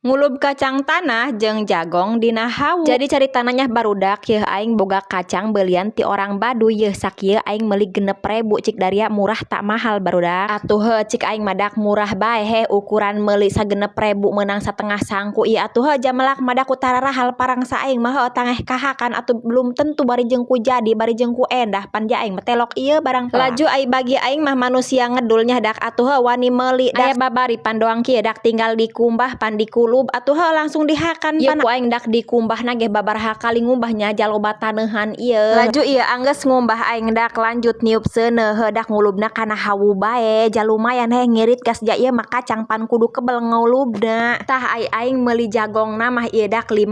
Ngulub kacang tanah jeung jagong dina hawu. Jadi caritananya barudak yeuh aing boga kacang belian ti orang Baduy yeuh sakieu aing meuli 6.000 cik daria murah tak mahal barudak. Atuh heuh cik aing madak murah bae heh ukuran meuli 6.000 meunang satengah sangku ieu atuh heuh jamelak madak ku tararahal parangsa aing mah heuh tangeh kahakan atuh belum tentu bari jeung ku jadi bari jeung ku endah pan ja aing mah telok ieu barang laju ai bagi aing mah manusia ngedul nya dak atuh heuh wani meuli aya babari pan doang kieu dak tinggal dikumbah pan dikulub atuh heuh langsung dihakan pan aing dak dikumbahna ge babaraha kali ngumbahnya jaloba taneuhan ieu. Laju ieu anggeus ngumbah aing dak lanjut niup seuneu heuh dak ngulubna kana hawu bae ja lumayan heh ngirit gas ja ieu mah kacang pan kudu kebel ngulubna. Tah ai aing meuli jagongna mah ieu dak 5.000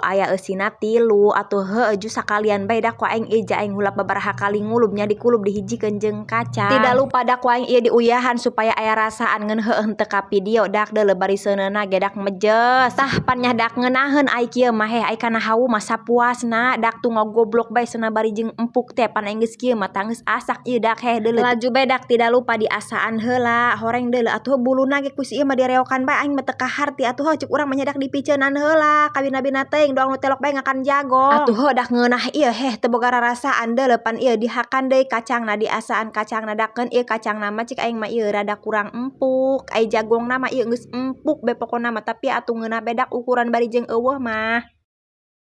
aya eusina 3 atuh heuh ju sakalian bae dak ku aing ieu ja aing hulap babaraha kali ngulubnya dikulub dihijikeun jeung kacang. Tidak lupa dak ku aing ieu diuyahan supaya aya rasaan ngeun heuh henteu ka video dak deuleu bari seuneuna ge dak jes. Tah pan nya dak ngeunaheun ai kieu mah heh ai kana hawu mah sapuasna dak tu ngogoblok bae cenah bari jeung empuk teh pan aing geus kieu mah tah geus asak ieu dak heh deuleu. Laju bae dak tidak lupa diasaan heula horeng deuleu atuh buluna ge ku si ieu mah direokan bae aing mah teu kaharti atuh heuh cuk urang mah nya dak dipiceunan heula kabina-bina teuing doang nu telok bae ngakan jagong. Atuh heuh dak ngeunah ieu heh teu boga rarasaan deuleu pan ieu dihakan deui kacangna diasaan kacangna dakeun ieu kacangna mah cik aing mah ieu rada kurang empuk ai jagongna mah ieu geus empuk bae pokona mah tapi atuh ngeunah bae dak ukuran bari jeung eueuh mah.